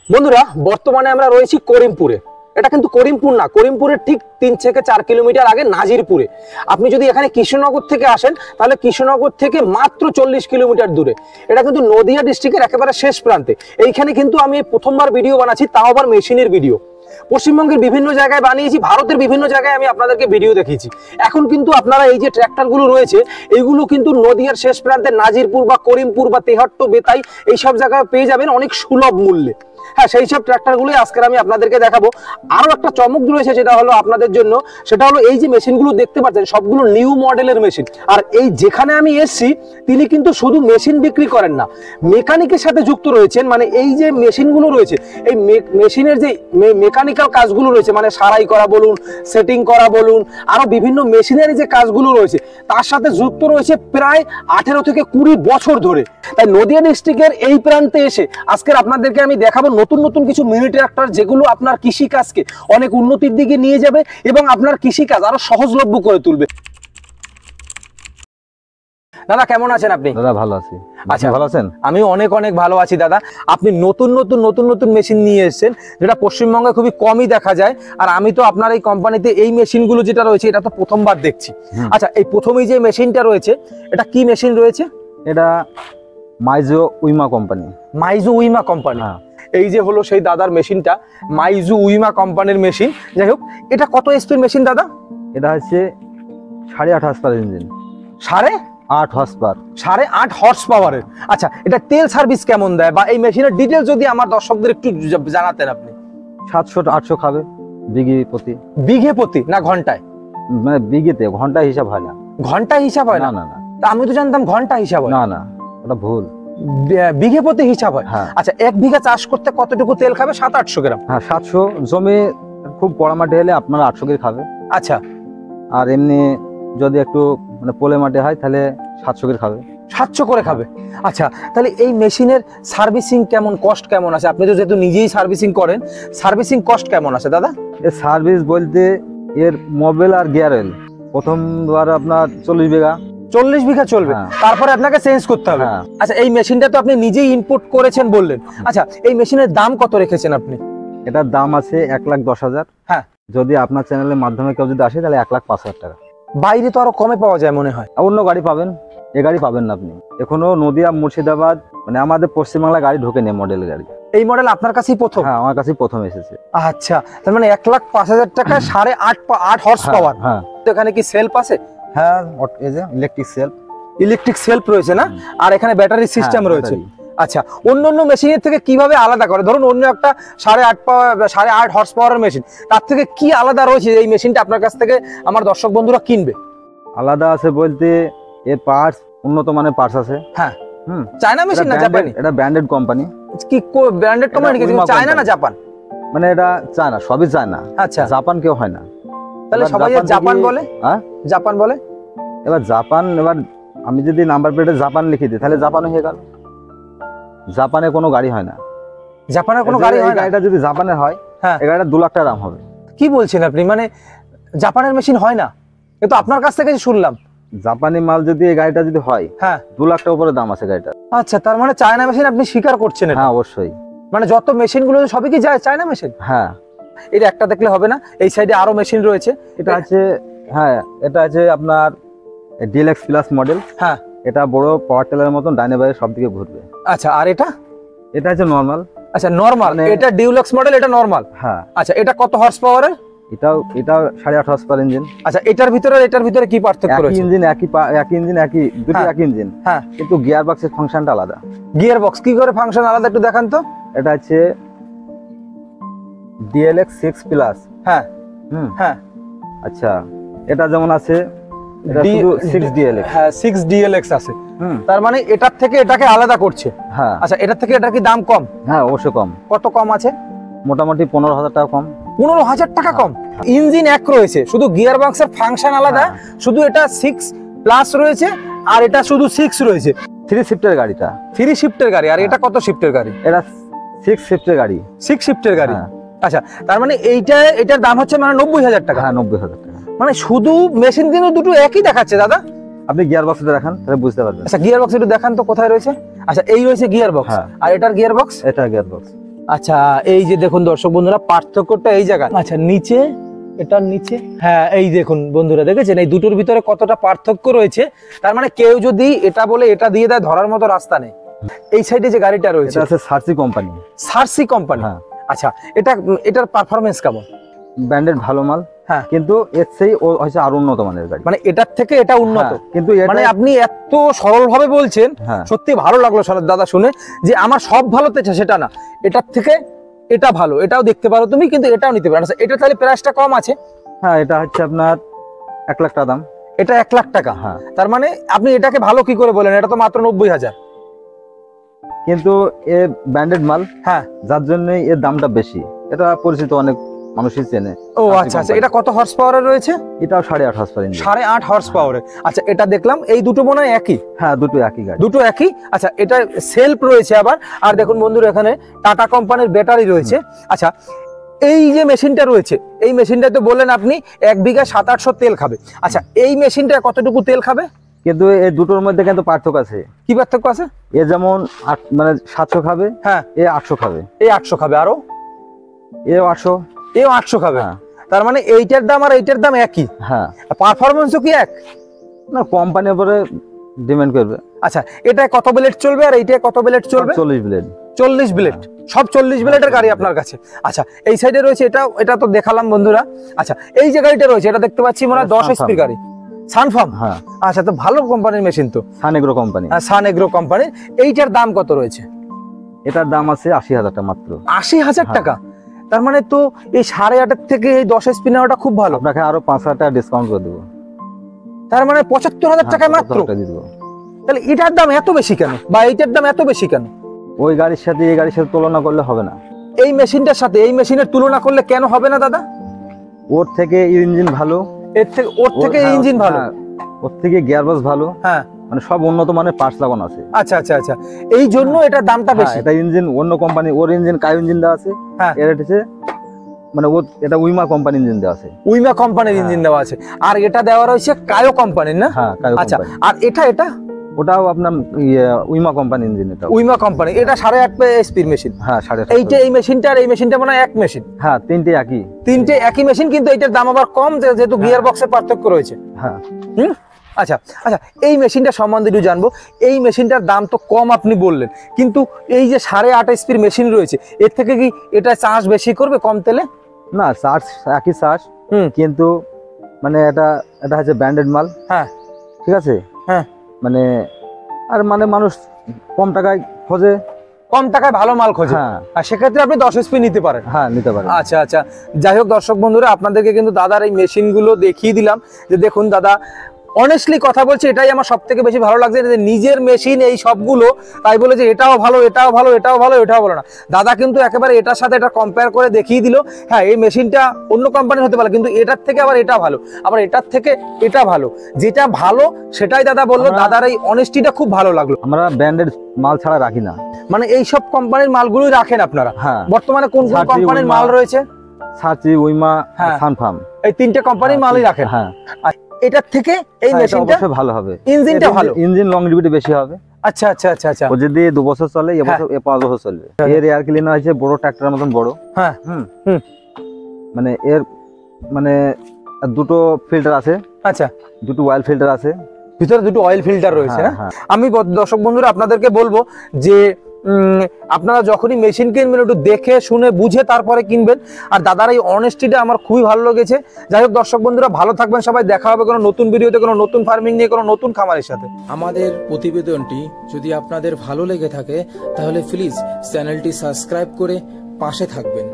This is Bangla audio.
বন্ধুরা বর্তমানে আমরা রয়েছি করিমপুরে। এটা কিন্তু করিমপুর না, করিমপুরের ঠিক 3 থেকে 4 কিলোমিটার আগে নাজিরপুরে। আপনি যদি এখানে কৃষ্ণনগর থেকে আসেন তাহলে কৃষ্ণনগর থেকে মাত্র 40 কিলোমিটার দূরে। এটা কিন্তু নদিয়া ডিস্ট্রিক্টের একেবারে শেষ প্রান্তে। এইখানে কিন্তু আমি প্রথমবার ভিডিও বানাচ্ছি, তাও আবার মেশিনের ভিডিও। পশ্চিমবঙ্গের বিভিন্ন জায়গায় বানিয়েছি, ভারতের বিভিন্ন জায়গায় আমি আপনাদেরকে ভিডিও দেখিয়েছি। এখন কিন্তু আপনারা এই যে ট্র্যাক্টরগুলো রয়েছে এইগুলো কিন্তু নদিয়ার শেষ প্রান্তে নাজিরপুর বা করিমপুর বা তেহট্ট, বেতাই এইসব জায়গায় পেয়ে যাবেন অনেক সুলভ মূল্যে। হ্যাঁ, সেই সব ট্র্যাক্টরগুলোই আজকের আমি আপনাদেরকে দেখাবো। আরো একটা চমক রয়েছে যেটা হলো আপনাদের জন্য, সেটা হলো এই যে মেশিনগুলো দেখতে পাচ্ছেন সবগুলো নিউ মডেলের মেশিন। আর এই যেখানে আমি এসছি তিনি কিন্তু শুধু মেশিন বিক্রি করেন না, মেকানিকের সাথে যুক্ত রয়েছেন। মানে এই যে মেশিনগুলো রয়েছে এই মেশিনের যে মেকানিক্যাল কাজগুলো রয়েছে, মানে সারাই করা বলুন, সেটিং করা বলুন, আরো বিভিন্ন মেশিনারি যে কাজগুলো রয়েছে তার সাথে যুক্ত রয়েছে প্রায় 18 থেকে 20 বছর ধরে। তাই নদিয়া ডিস্ট্রিক্টের এই প্রান্তে এসে আজকের আপনাদেরকে আমি দেখাবো নতুন নতুন কিছু মিনি ট্রাক্টর, যেগুলো আপনার কৃষিকাজকে অনেক উন্নতির দিকে নিয়ে যাবে এবং আপনার কৃষিকাজ আরো সহজলভ্য করে তুলবে। দাদা কেমন আছেন আপনি? দাদা ভালো আছি। আচ্ছা, ভালো আছেন? আমি অনেক ভালো আছি দাদা। আপনি নতুন নতুন মেশিন নিয়ে এসেছেন যেটা পশ্চিমবঙ্গে খুবই কমই দেখা যায়। আর আমি তো আপনার এই কোম্পানিতে এই মেশিনগুলো যেটা রয়েছে এটা তো প্রথমবার দেখছি। আচ্ছা, এই প্রথমেই যে মেশিনটা রয়েছে এটা কি মেশিন রয়েছে? এটা মাইজো উইমা কোম্পানি। মাইজো উইমা কোম্পানি। এই যে হলো সেই দাদার মেশিনটা, মাইজো উইমা কোম্পানির মেশিন। যাই হোক, এটা কত এসপির মেশিন দাদা? এটা হচ্ছে 8.5 horse power engine. 8.5 horse power. 8.5 horse পাওয়ারের। আচ্ছা, এটা তেল সার্ভিস কেমন দেয় বা এই মেশিনের ডিটেইলস যদি আমার দর্শকদের একটু জানাতেন আপনি। 700-800 খাবে বিঘে প্রতি না ঘন্টায়? মানে বিঘেতে, ঘন্টায় হিসাব হয় না। ঘন্টায় হিসাব হয় না? না না, তা আমি তো জানতাম ঘন্টা হিসাব হয়। না না, ওটা ভুল। বিঘে প্রতি হিসাব হয়। আচ্ছা, 1 বিঘা চাষ করতে কতটুকু তেল খাবে? 700-800 গ্রাম। হ্যাঁ, 700। জমি খুব বড় মাঠে হলে আপনার 800 কেজি খাবে। আচ্ছা, আর এমনি যদি একটু মানে পোলে মাঠে হয় তাহলে 700 কেজি খাবে। 700 করে খাবে। আচ্ছা, তাহলে এই মেশিনের সার্ভিসিং কেমন, কস্ট কেমন আছে? আপনি তো যেহেতু নিজেই সার্ভিসিং করেন, সার্ভিসিং কস্ট কেমন আছে দাদা? এর সার্ভিস বলতে এর মোবিল আর গিয়ার অয়েল প্রথমবার আপনার 40 বিঘা চলবে, তারপরে আপনাকে চেঞ্জ করতে হবে। আচ্ছা, এই মেশিনটা তো আপনি নিজেই ইনপুট করেছেন বললেন। আচ্ছা, এই মেশিনের দাম কত রেখেছেন আপনি? এটার দাম আছে 1,10,000। হ্যাঁ, যদি আপনার চ্যানেলের মাধ্যমে কেউ যদি আসে তাহলে 1,05,000 টাকা। বাইরে তো আরো কমে পাওয়া যায় মনে হয়। অন্য গাড়ি পাবেন, এ গাড়ি পাবেন না আপনি। এখনো নদিয়া, মুর্শিদাবাদ মানে আমাদের পশ্চিমবাংলা গাড়ি ঢোকে নেই, মডেল গাড়ি। এই মডেল আপনার কাছেই প্রথম? হ্যাঁ, আমার কাছেই প্রথম এসেছে। আচ্ছা, তার মানে 1,05,000 টাকা 8.5 হর্স পাওয়ার। হ্যাঁ, তো এখানে কি সেলফ আছে? হ্যাঁ, এই যে ইলেকট্রিক সেলফ রয়েছে না? আর এখানে ব্যাটারি সিস্টেম রয়েছে। আচ্ছা, অন্য মেশিনের থেকে কিভাবে আলাদা করে? ধরুন অন্য একটা 8.5 হর্স পাওয়ারের মেশিন, তার থেকে কি আলাদা রয়েছে এই মেশিনটা আপনার কাছ থেকে আমার দর্শক বন্ধুরা কিনবে? আলাদা আছে বলতে এর পার্টস, উন্নত মানের পার্টস আছে। হ্যাঁ, চায়না মেশিন না জাপানি? এটা ব্র্যান্ডেড কোম্পানি। কি ব্র্যান্ডেড কোম্পানি? চায়না না জাপান? মানে এটা চায়না, সবই চায়না। আচ্ছা, জাপান কেউ হয় না। তাহলে সবাই জাপান বলে? হ্যাঁ, জাপান বলে। এবার আমি যদি নাম্বার প্লেটে জাপান লিখে দিই তাহলে জাপান হয়ে গেল। জাপানে কোনো গাড়ি হয় না। জাপানের কোনো গাড়ি হয় না? এটা যদি জাপানের হয়, হ্যাঁ, এই গাড়িটা 2 লাখ টাকা দাম হবে। কি বলছেন আপনি? মানে জাপানের মেশিন হয় না? কিন্তু আপনার কাছ থেকে শুনলাম জাপানি মাল যদি এই গাড়িটা যদি হয়, হ্যাঁ, 2 লাখ টাকা উপরে দাম আছে গাড়িটা। আচ্ছা, তার মানে চায়না মেশিন আপনি স্বীকার করছেন? হ্যাঁ, অবশ্যই। মানে যত মেশিন গুলো সবই কি যায় চায়না মেশিন? হ্যাঁ, এটা একটা দেখলে হবে না, এই সাইডে আরো মেশিন রয়েছে। এটা আছে, হ্যাঁ, এটা আছে আপনার ডিএলএক্স প্লাস মডেল। হ্যাঁ, এটা বড় পাওয়ার টেলারের মতন ডাইনে বাইরে সব দিকে ঘুরবে। আচ্ছা, আর এটা আছে নরমাল। আচ্ছা, নরমাল। এটা ডিউলাক্স মডেল, এটা নরমাল। হ্যাঁ। আচ্ছা, এটা কত হর্স পাওয়ারের? এটাও 8.5 হর্স পাওয়ার ইঞ্জিন। আচ্ছা, এটার ভিতরে কি পার্থক্য রয়েছে? একই ইঞ্জিন, দুটো একই ইঞ্জিন। হ্যাঁ, কিন্তু গিয়ার বক্সের ফাংশনটা আলাদা। গিয়ার বক্স কি করে ফাংশন আলাদা একটু দেখান তো। এটা আছে ডিএলএক্স 6 প্লাস। হ্যাঁ। হ্যাঁ, আচ্ছা, এটা যেমন আছে এটা শুধু 6 ডিএলএক্স। হ্যাঁ, 6 ডিএলএক্স আছে। তার মানে এটার থেকে এটাকে আলাদা করছে। হ্যাঁ। আচ্ছা, এটার থেকে এটার কি দাম কম? হ্যাঁ, অবশ্যই কম। কত কম আছে? মোটামুটি 15,000 টাকা কম। 15,000 টাকা কম। ইঞ্জিন এক রয়েছে, শুধু গিয়ার বক্সের ফাংশন আলাদা। শুধু এটা 6 প্লাস রয়েছে আর এটা শুধু 6 রয়েছে। 3 শিফটের গাড়িটা। 3 শিফটের গাড়ি। আর এটা কত শিফটের গাড়ি? এটা 6 শিফটের গাড়ি। 6 শিফটের গাড়ি। আচ্ছা, তার মানে এটার দাম হচ্ছে মানে 90,000 টাকা। হ্যাঁ, 90,000 টাকা। মানে শুধু মেশিন কিন্তু দুটো একই দেখাচ্ছে দাদা। আপনি গিয়ার বক্সটা দেখান তাহলে বুঝতে পারবেন। আচ্ছা, গিয়ার বক্স একটু দেখান তো কোথায় রয়েছে। আচ্ছা, এই রয়েছে গিয়ার বক্স। আর এটার গিয়ার বক্স? এটা গিয়ার বক্স। আচ্ছা এই যে দেখুন দর্শক বন্ধুরা পার্থক্যটা এই জায়গায়। আচ্ছা নিচে, এটার নিচে, হ্যাঁ এই দেখুন বন্ধুরা দেখেছেন এই দুটোর ভিতরে কতটা পার্থক্য রয়েছে। তার মানে কেউ যদি এটা বলে এটা দিয়ে দেয় ধরার মতো রাস্তা নেই। এই সাইডে যে গাড়িটা রয়েছে এটা আছে সার্সি কোম্পানি। সার্সি কোম্পানি, হ্যাঁ। আচ্ছা এটার পারফরমেন্স কেমন? ব্র্যান্ডেড ভালো মাল, হ্যাঁ, কিন্তু এর সেই ও হচ্ছে আরো উন্নত মানের গাড়ি, মানে এটার থেকে এটা উন্নত। কিন্তু মানে আপনি এত সরল ভাবে বলছেন, সত্যি ভালো লাগলো দাদা শুনে যে আমার সব ভালো তেছে সেটা না, এটার থেকে এটা ভালো, এটাও দেখতে পারো তুমি, কিন্তু এটাও নিতে পারো। এটা তাহলে প্রাইসটা কম আছে? হ্যাঁ, এটা হচ্ছে আপনার 1 লাখ টাকা দাম। এটা 1 লাখ টাকা? হ্যাঁ। তার মানে আপনি এটাকে ভালো কি করে বলেন? এটা তো মাত্র 90,000। কিন্তু এ ব্র্যান্ডেড মাল, হ্যাঁ, যার জন্য এর দামটা বেশি। এটা পরিচিত, অনেক মানুষই চেনে। ও আচ্ছা আচ্ছা, এটা কত হর্স পাওয়ারের রয়েছে? এটাও 8.5 হর্স পাওয়ার ইঞ্জিন। 8.5 হর্স পাওয়ারের। আচ্ছা এটা দেখলাম এই দুটো মনে হয় একই। হ্যাঁ, দুটো একই গাড়ি, দুটো একই। আচ্ছা এটা সেলফ রয়েছে আবার, আর দেখুন বন্ধুরা এখানে টাটা কোম্পানির ব্যাটারি রয়েছে। আচ্ছা এই যে মেশিনটা রয়েছে, এই মেশিনটা তো বললেন আপনি 1 বিঘা 700-800 তেল খাবে। আচ্ছা এই মেশিনটা কতটুকু তেল খাবে? কিন্তু এই দুটোর মধ্যে কিন্তু পার্থক্য আছে। কি পার্থক্য আছে? এ যেমন মানে 700 খাবে, হ্যাঁ, এ 800 খাবে। এই 800 খাবে, আরো এ 800, এও 800 খাবে। তার মানে এইটার দাম আর এইটার দাম একই। হ্যাঁ, পারফরম্যান্সও কি এক? না, কোম্পানির উপরে ডিপেন্ড করবে। আচ্ছা এটা কত ব্লেড চলবে আর এইটা কত ব্লেড চলবে? 40 ব্লেড। 40 ব্লেড, সব 40 ব্লেডের গাড়ি আপনার কাছে। আচ্ছা এই সাইডে রয়েছে এটা তো দেখালাম বন্ধুরা। আচ্ছা এই যে গাড়িটা রয়েছে এটা দেখতে পাচ্ছি মনে হয় 10 HP গাড়ি, সানফার্ম। হ্যাঁ, আচ্ছা তো ভালো কোম্পানির মেশিন তো, সান এগ্রো কোম্পানি। সান এগ্রো কোম্পানির। এইটার দাম কত রয়েছে? এটার দাম আছে 80,000 টাকা মাত্র। 80,000 টাকা? তার মানে তো এই 8.5 থেকে এই 10 HP নেওয়াটা খুব ভালো। আপনাকে আরো 5,000 টাকা ডিসকাউন্ট করে দেবো। তার মানে 75,000 টাকায় মাত্র? তাহলে এটার দাম এত বেশি কেন, বা এইটার দাম এত বেশি কেন? ওই গাড়ির সাথে এই গাড়ির সাথে তুলনা করলে হবে না। এই মেশিনটার সাথে এই মেশিনের তুলনা করলে কেন হবে না দাদা? ওর থেকে ইঞ্জিন ভালো, ওর থেকে ইঞ্জিন ভালো, ওর থেকে গিয়ারবক্স ভালো। হ্যাঁ, মানে সব উন্নত মানের পার্টস লাগানো আছে। আচ্ছা আচ্ছা আচ্ছা, এই জন্য এটার দামটা বেশি। এটা ইঞ্জিন অন্য কোম্পানি, ওর ইঞ্জিন কায়ো ইঞ্জিন দেওয়া আছে। হ্যাঁ, এর হচ্ছে মানে ও এটা উইমা কোম্পানি ইঞ্জিন দেওয়া আছে। উইমা কোম্পানির ইঞ্জিন দেওয়া আছে, আর এটা দেওয়া রয়েছে কায়ো কোম্পানির, না? হ্যাঁ, কায়ো আচ্ছা কোম্পানি। আর এটা ওটাও আপনার উইমা কোম্পানি ইঞ্জিন। এটা উইমা কোম্পানি, এটা 8.5 HP মেশিন। হ্যাঁ, 8.5। এইটা এই মেশিনটা আর এই মেশিনটা মানে এক মেশিন? হ্যাঁ, তিনটে একই। তিনটে একই মেশিন, কিন্তু এটার দাম আবার কম যেহেতু গিয়ার বক্সের পার্থক্য রয়েছে। হ্যাঁ। আচ্ছা আচ্ছা, এই মেশিনটা সম্বন্ধে একটু জানবো। এই মেশিনটার দাম তো কম আপনি বললেন, কিন্তু এই যে 8.5 HP মেশিন রয়েছে এর থেকে কি এটা চার্জ বেশি করবে কম তেলে? না, চার্জ একই চার্জ, কিন্তু মানে এটা হচ্ছে ব্র্যান্ডেড মাল। হ্যাঁ, ঠিক আছে। হ্যাঁ, মানে আর মানে মানুষ কম টাকায় খোঁজে, কম টাকায় ভালো মাল খোঁজে। হ্যাঁ, আর সেক্ষেত্রে আপনি 10 HP নিতে পারেন। হ্যাঁ, নিতে পারেন। আচ্ছা আচ্ছা, যাই হোক দর্শক বন্ধুরা আপনাদেরকে কিন্তু দাদার এই মেশিনগুলো দেখিয়ে দিলাম, যে দেখুন দাদা অনেস্টলি কথা বলছে, এটাই আমার সব থেকে বেশি ভালো লাগছে, যে নিজের মেশিন এই সবগুলো, তাই বলে যে এটাও ভালো এটাও ভালো এটাও ভালো এটাও ভালো না। দাদা কিন্তু একেবারে এটার সাথে এটা কম্পেয়ার করে দেখিয়ে দিল। হ্যাঁ, এই মেশিনটা অন্য কোম্পানির হতে পারে, কিন্তু এটার থেকে আবার এটা ভালো, আবার এটার থেকে এটা ভালো, যেটা ভালো সেটাই দাদা বললো। দাদার এই অনেস্টিটা খুব ভালো লাগলো। আমরা ব্র্যান্ডেড মাল ছাড়া রাখি না, মানে এই সব কোম্পানির মালগুলোই রাখেন আপনারা? হ্যাঁ। বর্তমানে কোন কোন কোম্পানির মাল রয়েছে? সার্চি, উইমা, সানফার্ম, এই তিনটে কোম্পানির মালই রাখেন। হ্যাঁ। এটার থেকে এই মেশিনটা অবশ্যই ভালো হবে, ইঞ্জিনটা ভালো, ইঞ্জিন লংজিভিটি বেশি হবে। আচ্ছা আচ্ছা আচ্ছা আচ্ছা, ও যদি 2 বছর চলে, এ বছর 5 বছর চলবে। এর এয়ার ক্লিনার আছে বড় ট্রাক্টরের মতন বড়। হ্যাঁ, মানে এর মানে দুটো ফিল্টার আছে। আচ্ছা, দুটো অয়েল ফিল্টার আছে, ভিতরে দুটো অয়েল ফিল্টার রয়েছে। আমি দর্শক বন্ধুরা আপনাদেরকে বলবো যে আপনারা যখনই মেশিন কিনবেন একটু দেখে শুনে বুঝে তারপরে কিনবেন। আর দাদার এই অনেস্টিটা আমার খুবই ভালো লেগেছে। যাই হোক দর্শক বন্ধুরা ভালো থাকবেন সবাই, দেখা হবে কোনো নতুন ভিডিওতে, কোনো নতুন ফার্মিং নিয়ে, কোনো নতুন খামারের সাথে। আমাদের প্রতিবেদনটি যদি আপনাদের ভালো লেগে থাকে তাহলে প্লিজ চ্যানেলটি সাবস্ক্রাইব করে পাশে থাকবেন।